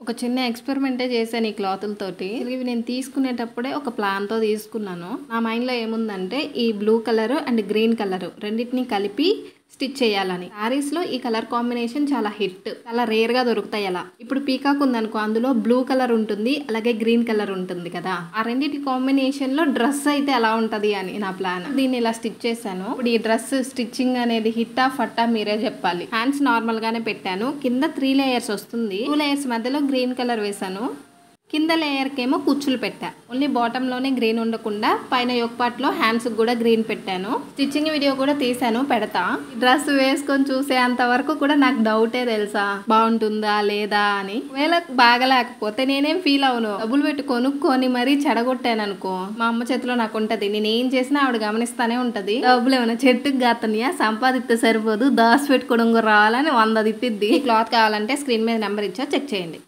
ఒక చిన్న ఎక్స్పెరిమెంటే చేశాను ఈ క్లాతులతోటి. ఇవి నేను తీసుకునేటప్పుడే ఒక ప్లాన్తో తీసుకున్నాను. నా మైండ్లో ఏముందంటే ఈ blue colour and green colour రెండింటిని కలిపి స్టిచ్ చేయాలని. శారీస్ లో ఈ కలర్ కాంబినేషన్ చాలా హిట్, చాలా రేర్ గా దొరుకుతాయి. అలా ఇప్పుడు పీకాక్ ఉందనుకో, అందులో బ్లూ కలర్ ఉంటుంది, అలాగే గ్రీన్ కలర్ ఉంటుంది కదా. ఆ రెండింటి కాంబినేషన్ లో డ్రెస్ అయితే ఎలా ఉంటది అని నా ప్లాన్. దీన్ని ఇలా స్టిచ్ చేశాను. ఇప్పుడు ఈ డ్రెస్ స్టిచ్చింగ్ అనేది హిట్టా ఫట్టా మీరే చెప్పాలి. హ్యాండ్స్ నార్మల్ గానే పెట్టాను. కింద 3 లేయర్స్ వస్తుంది. 2 లేయర్స్ మధ్యలో గ్రీన్ కలర్ వేసాను. కింద లేయర్కి ఏమో కుచ్చులు పెట్టా. ఓన్లీ బాటంలోనే గ్రీన్ ఉండకుండా పైన యొక్క పార్ట్లో హ్యాండ్స్ కూడా గ్రీన్ పెట్టాను. స్టిచ్చింగ్ వీడియో కూడా తీసాను, పెడతా. డ్రెస్ వేసుకొని చూసేంత వరకు కూడా నాకు డౌటే తెలుసా, బాగుంటుందా లేదా అని. ఒకవేళ బాగలేకపోతే నేనేం ఫీల్ అవును. డబ్బులు పెట్టి కొనుక్కొని మరీ చెడగొట్టాను అనుకో, మా అమ్మ చేతిలో నాకు ఉంటది. నేను ఏం చేసినా ఆవిడ గమనిస్తానే ఉంటది. డబ్బులు ఏమైనా చెట్టుకు గాతనియా, సంపాదిస్తే సరిపోదు, దాసి పెట్టుకోవడం రావాలని 100 తిట్టిద్ది. క్లాత్ కావాలంటే స్క్రీన్ మీద నెంబర్ ఇచ్చా, చెక్ చేయండి.